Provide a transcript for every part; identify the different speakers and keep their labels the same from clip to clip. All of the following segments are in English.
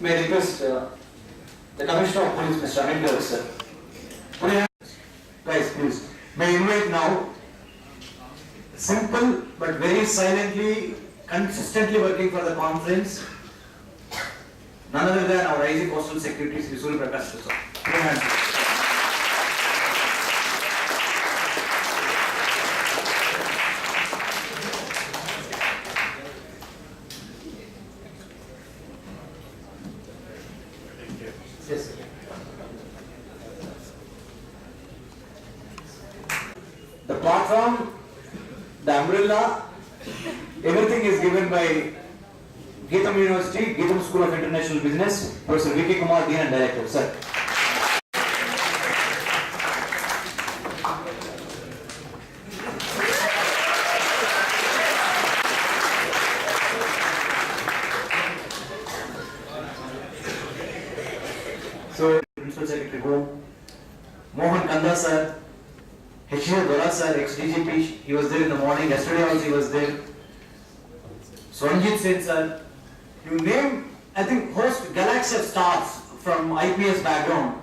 Speaker 1: May I request the Commissioner of Police, Mr. Anil Garg, sir. Guys, please. May I invite now, simple but very silently, consistently working for the conference, none other than our IG Coastal Secretary, Visul Prakash, sir. Yes. The platform, the umbrella, everything is given by GITAM University, GITAM School of International Business, Professor V.K. Kumar, Dean and Director. Sir. So, Principal Secretary Home, Mohan Kanda sir, Dwaraka sir, ex-DGP, he was there in the morning, yesterday also he was there. Swanjit Sen sir, you name, I think, host galaxy of stars from IPS background.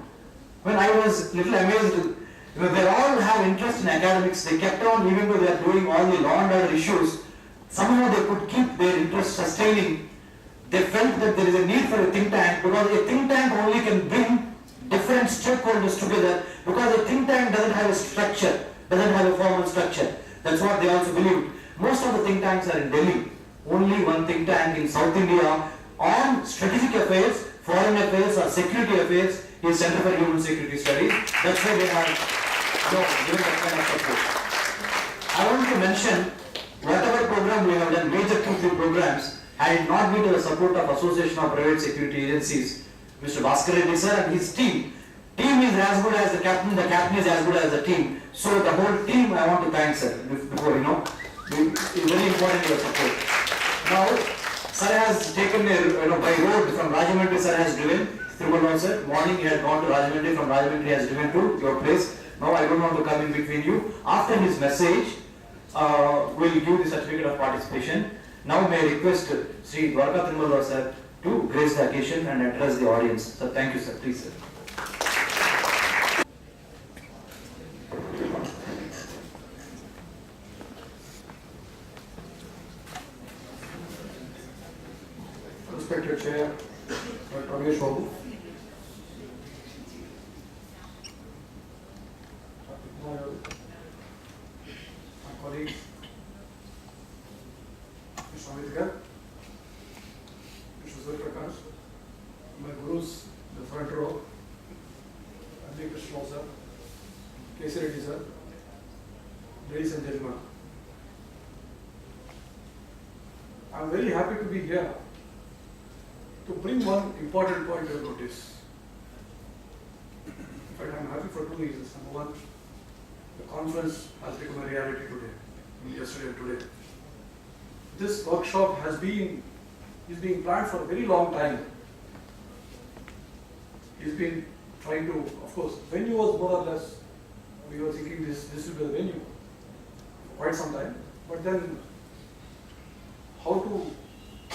Speaker 1: When I was little amazed, they all have interest in academics, they kept on, even though they are doing all the law and order issues, somehow they could keep their interest sustaining. They felt that there is a need for a think tank, because a think tank only can bring different stakeholders together, because a think tank doesn't have a structure, doesn't have a formal structure. That's what they also believed. Most of the think tanks are in Delhi. Only one think tank in South India on strategic affairs, foreign affairs or security affairs is Center for Human Security Studies. That's why they have given that kind of support. I want to mention, whatever program we have done, major 2-3 programs, had it not been to the support of Association of Private Security Agencies, Mr. Bhaskar Reddy sir and his team. Team is as good as the captain is as good as the team. So the whole team I want to thank sir before, it's very important your support. Now, sir has taken by road from Rajahmundry, sir has driven, Tirumal sir, morning he had gone to Rajahmundry, from Rajahmundry he has driven to your place. Now I don't want to come in between you. After his message, we'll give the certificate of participation. Now may I request Sri Dwaraka Tirumal sir to grace the occasion and address the audience. So thank you sir, please sir. Respected Chair, Dr. Ramesh Babu, my colleagues, Mr. Amit Garg, Mr. Visul Prakash, my gurus, the front row, Adli Krishna sir, K.C. Reddy sir, ladies and gentlemen, I am very happy to be here to bring one important point of notice. In fact, I am happy for 2 reasons. Number one, the conference has become a reality today, yesterday and today. This workshop is being planned for a very long time. He's been trying to, of course, venue was more or less, we were thinking this will be the venue for quite some time. But then, how to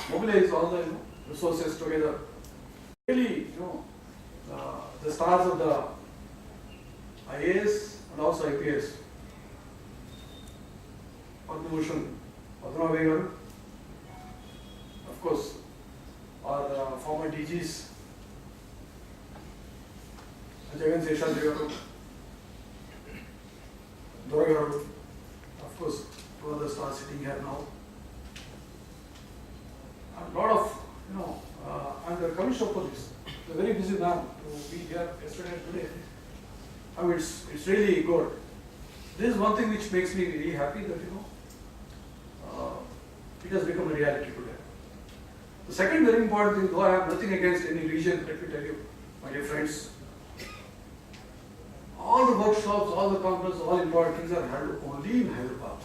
Speaker 1: mobilize all the resources together. Really, the stars of the IAS and also IPS. Padmabhushan Padmabhushan, of course, our former DGs, Jagan Seshan Devaru, Dwaraka, of course, 2 other stars sitting here now. A lot of, and the Commissioner of Police, a very busy man to be here yesterday and today. I mean, it's really good. This is one thing which makes me really happy that, it has become a reality today. The second very important thing, though I have nothing against any region, let me tell you, my dear friends, all the workshops, all the conferences, all important things are held only in Hyderabad.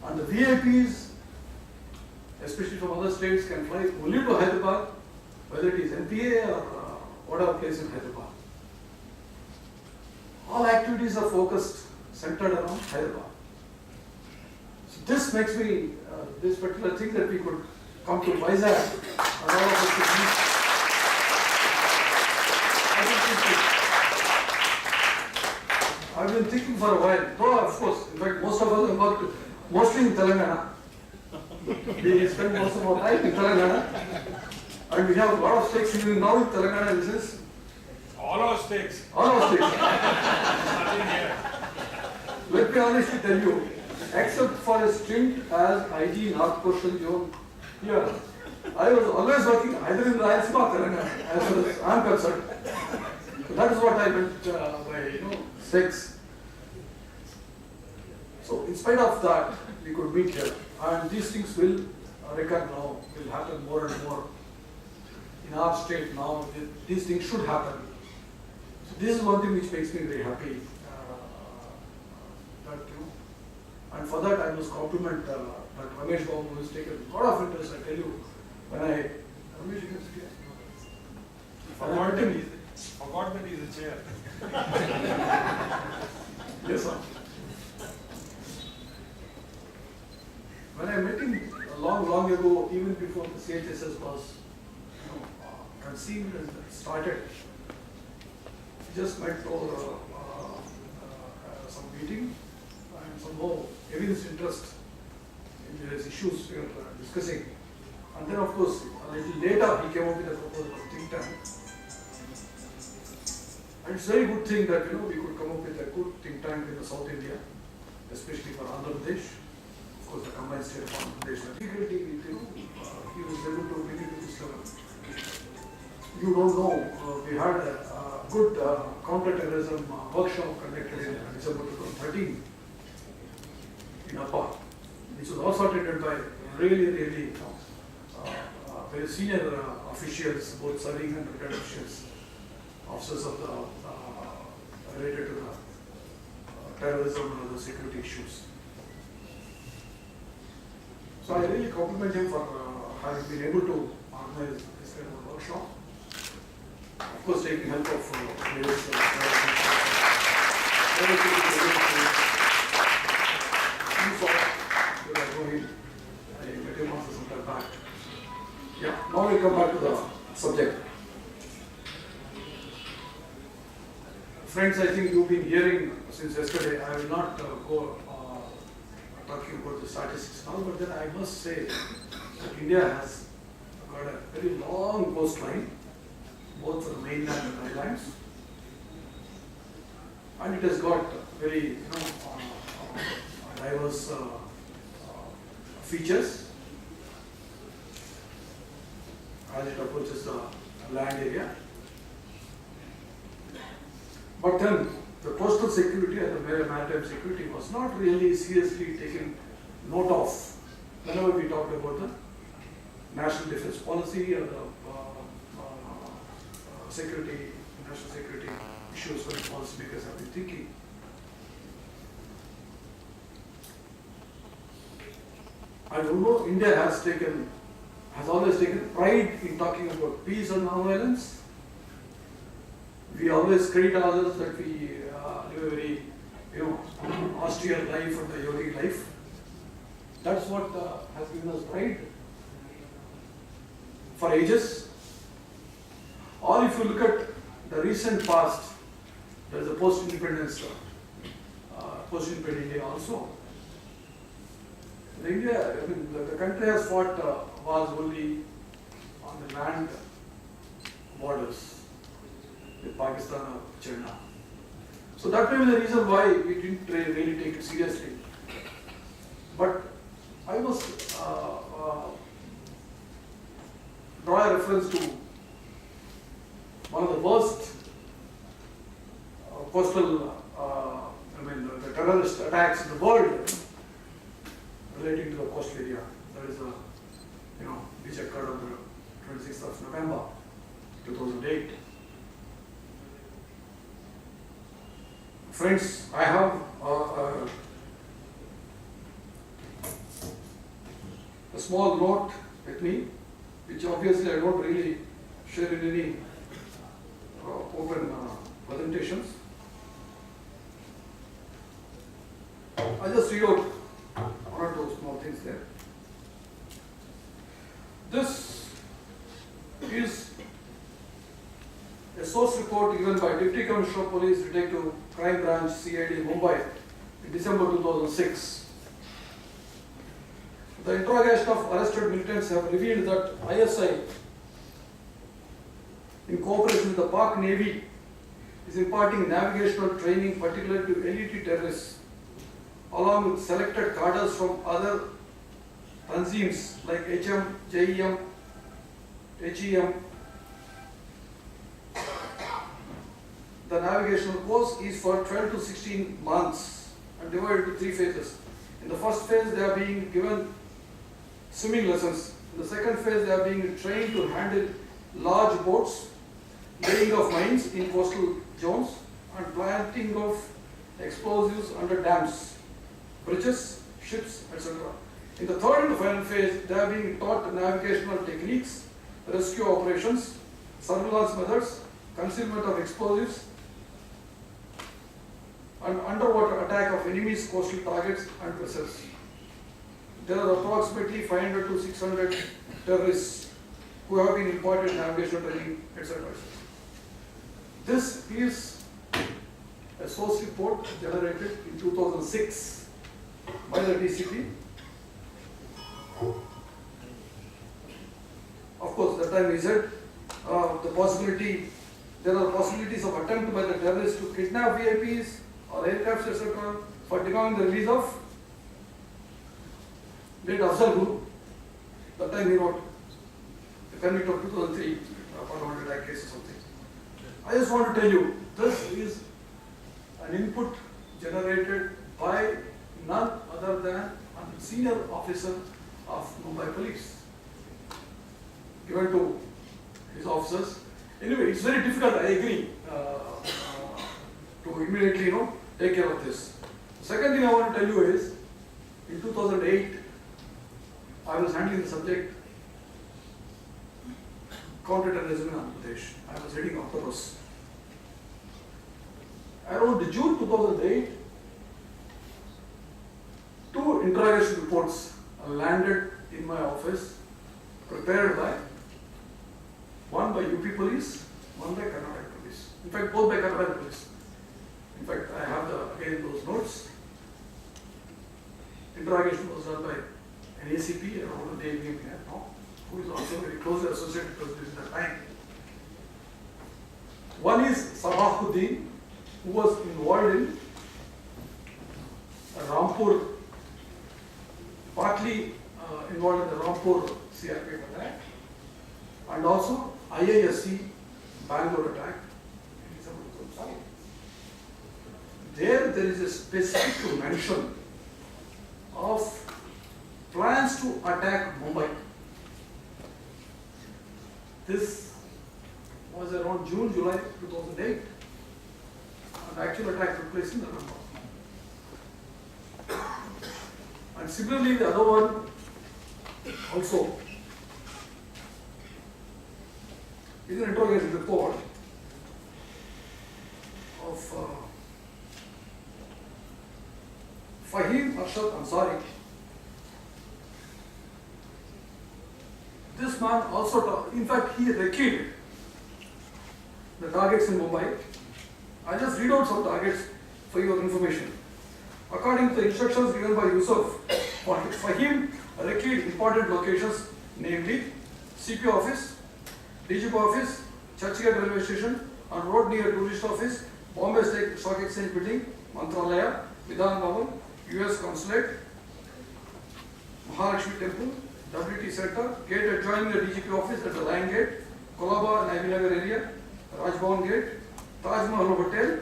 Speaker 1: And the VIPs, especially from other states, can fly only to Hyderabad, whether it is NPA or whatever place in Hyderabad. All activities are focused, centered around Hyderabad.
Speaker 2: This makes me, this particular thing that we could come to Vizag and all of us could meet. I've been thinking for a while, though of course, in fact most of us have worked mostly in Telangana. We spend most of our time in Telangana and we have a lot of stakes even now in Telangana in this.
Speaker 3: All our stakes.
Speaker 2: All our stakes.
Speaker 3: Nothing here.
Speaker 2: Let me honestly tell you, except for a stint as IG North Coastal Zone here, I was always working either in Rayalaseema or Telangana as far as I am concerned. So that is what I meant by stakes. So in spite of that, we could meet here, and these things will recur now, will happen more and more. In our state now, these things should happen. So this is one thing which makes me very happy. And for that I must compliment Dr. Ramesh Babu, who has taken a lot of interest. I tell you, when I Ramesh, you can sit here.
Speaker 3: Forgot that he's a chair.
Speaker 2: Yes, sir. When I met him long ago, even before the CHSS was conceived and started, we just met over some meeting and somehow evinced interest in these issues we are discussing. And then of course, a little later he came up with a proposal of think tank. And it's a very good thing that we could come up with a good think tank in the South India, especially for Andhra Pradesh. Of course, the combined state of Andhra Pradesh. Security, he was able to bring it to this level. You don't know, we had a good counter-terrorism workshop conducted in December 2013 in Appa, which was also attended by really very senior officials, both serving and retired officials, officers of the related to the terrorism and other security issues. So I really compliment him for having been able to organize this kind of workshop. Of course, taking help of various I met him also some time back. Yeah, now we come back to the subject. Friends, I think you've been hearing since yesterday. I will not go talking about the statistics now, but then I must say that India has got a very long coastline, both for the mainland and islands, and it has got very diverse features as it approaches the land area. But then the coastal security and the maritime security was not really seriously taken note of whenever we talked about the national defense policy or the national security issues when policymakers have been thinking. I don't know, India has always taken pride in talking about peace and non-violence. We always credit others that we live a very, austere life and a yogic life. That's what has given us pride for ages. Or if you look at the recent past, there is a post-independent India also. The country has fought wars only on the land borders with Pakistan or China. So that may be the reason why we didn't really take it seriously. But I must draw a reference to one of the worst coastal, the terrorist attacks in the world relating to the coastal area. That is which occurred on the 26th of November 2008. Friends, I have a small note with me, which obviously I don't really share in any open presentations. I just read out one or two This is a source report given by Deputy Commissioner of Police Detective Crime Branch CID Mumbai in December 2006. The interrogation of arrested militants have revealed that ISI, in cooperation with the Pak Navy, is imparting navigational training particularly to elite terrorists, along with selected cadres from other tanzeems like HM, JEM, HEM. The navigational course is for 12 to 16 months and divided into 3 phases. In the first phase, they are being given swimming lessons. In the second phase, they are being trained to handle large boats, laying of mines in coastal zones, and planting of explosives under dams, bridges, ships, etc. In the third and final phase, they are being taught navigational techniques, rescue operations, surveillance methods, concealment of explosives, and underwater attack of enemy's coastal targets and vessels. There are approximately 500 to 600 terrorists who have been imparted navigational training, etc. This is a source report generated in 2006 by the DCP. Of course, that time we said there are possibilities of attempt by the terrorists to kidnap VIPs or aircrafts, etc. for denying the release of late Afzal Guru. That time he wrote the convict of 2003 Parliament Act case or something. I just want to tell you, this is an input generated by none other than a senior officer of Mumbai Police, given to his officers. Anyway, it's very difficult, I agree, to immediately, take care of this. The second thing I want to tell you is, in 2008, I was handling the subject counter-terrorism in Andhra Pradesh. I was heading Octopus. Around June 2008, 2 interrogation reports landed in my office, prepared by one by UP Police, one by Karnataka Police. In fact, both by Karnataka Police. In fact, I have again those notes. Interrogation was done by an ACP, I don't know the name here now, who is also very closely associated with this at the time. One is Sabahuddin, who was involved in Rampur, partly involved in the Rampur CRP attack, and also IISC Bangalore attack. There is a specific mention of plans to attack Mumbai. This was around June, July 2008. An actual attack took place in November. And similarly, the other one also is an interrogation report of Fahim Arshad Ansari. This man also, in fact, he recceived the targets in Mumbai. I just read out some targets for your information. According to the instructions given by Yusuf, Fahim recceived important locations, namely CP office, DGP office, Churchgate railway station, on road near tourist office, Bombay Stock Exchange building, Mantralaya, Vidhan Bhavan, US Consulate, Mahalakshmi Temple, WT Center, gate adjoining the DGP office at the Lion Gate, Kolaba and Navinagar area, Rajbhavan Gate, Taj Mahal Hotel,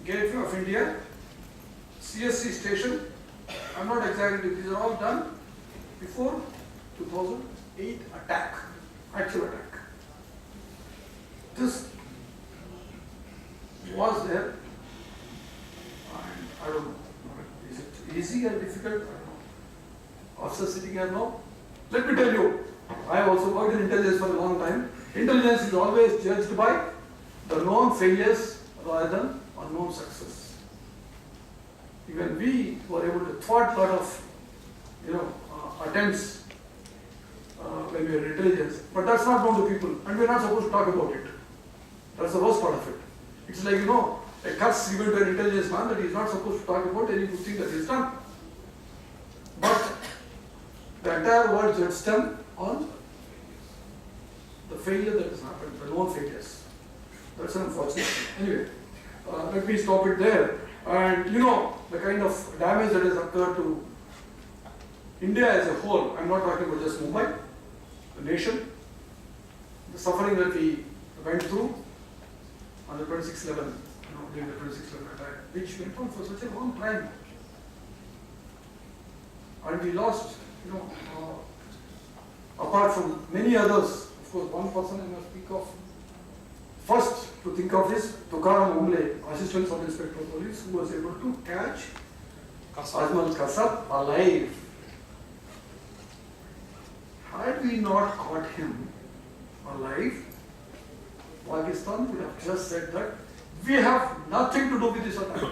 Speaker 2: Gateway of India, CSC station. I'm not exactly, these are all done before 2008 attack, actual attack. This was there, and I don't know, is it easy or difficult? I don't know. Officer sitting here now. Let me tell you, I have also worked in intelligence for a long time. Intelligence is always judged by the known failures rather than unknown success. Even we were able to thwart a lot of attempts maybe an intelligence, but that's not known to people, and we're not supposed to talk about it. That's the worst part of it. It's like, a curse given to an intelligence man that he's not supposed to talk about any good thing that he's done. But the entire world judged them on the failure that has happened, the known failures. That's an unfortunate thing. Anyway, let me stop it there. And the kind of damage that has occurred to India as a whole, I'm not talking about just Mumbai, the nation, the suffering that we went through on the 26/11, during the 26/11 attack, which went on for such a long time. And we lost, apart from many others, of course, one person I must speak of. First to think of is Tirumal, Assistant Sub Inspector of Police, who was able to catch Ajmal Kasab alive. Had we not caught him alive, Pakistan would have just said that we have nothing to do with this attack.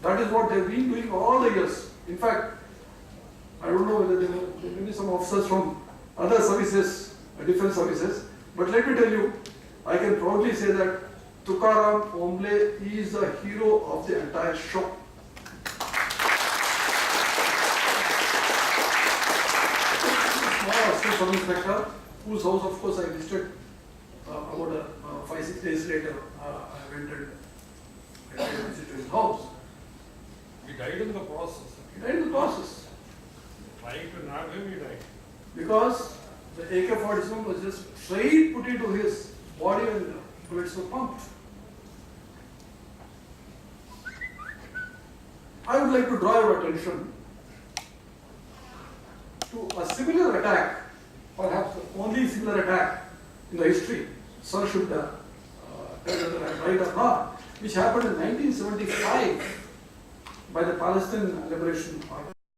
Speaker 2: That is what they've been doing all the years. In fact, I don't know whether there may be some officers from other services, defense services, but let me tell you, I can proudly say that Tukaram Omble is the hero of the entire show. Small assistant sub inspector, whose house, of course, I visited about 5-6 days later. I went and I paid a visit to his house.
Speaker 3: He died in the process.
Speaker 2: He died in the process.
Speaker 3: Trying to nab him, he died.
Speaker 2: Because the AK-47 was just straight put into his body and bullets were pumped. I would like to draw your attention to a similar attack, perhaps the only similar attack in the history. Sir should tell whether I'm right or not, which happened in 1975 by the Palestinian Liberation Army.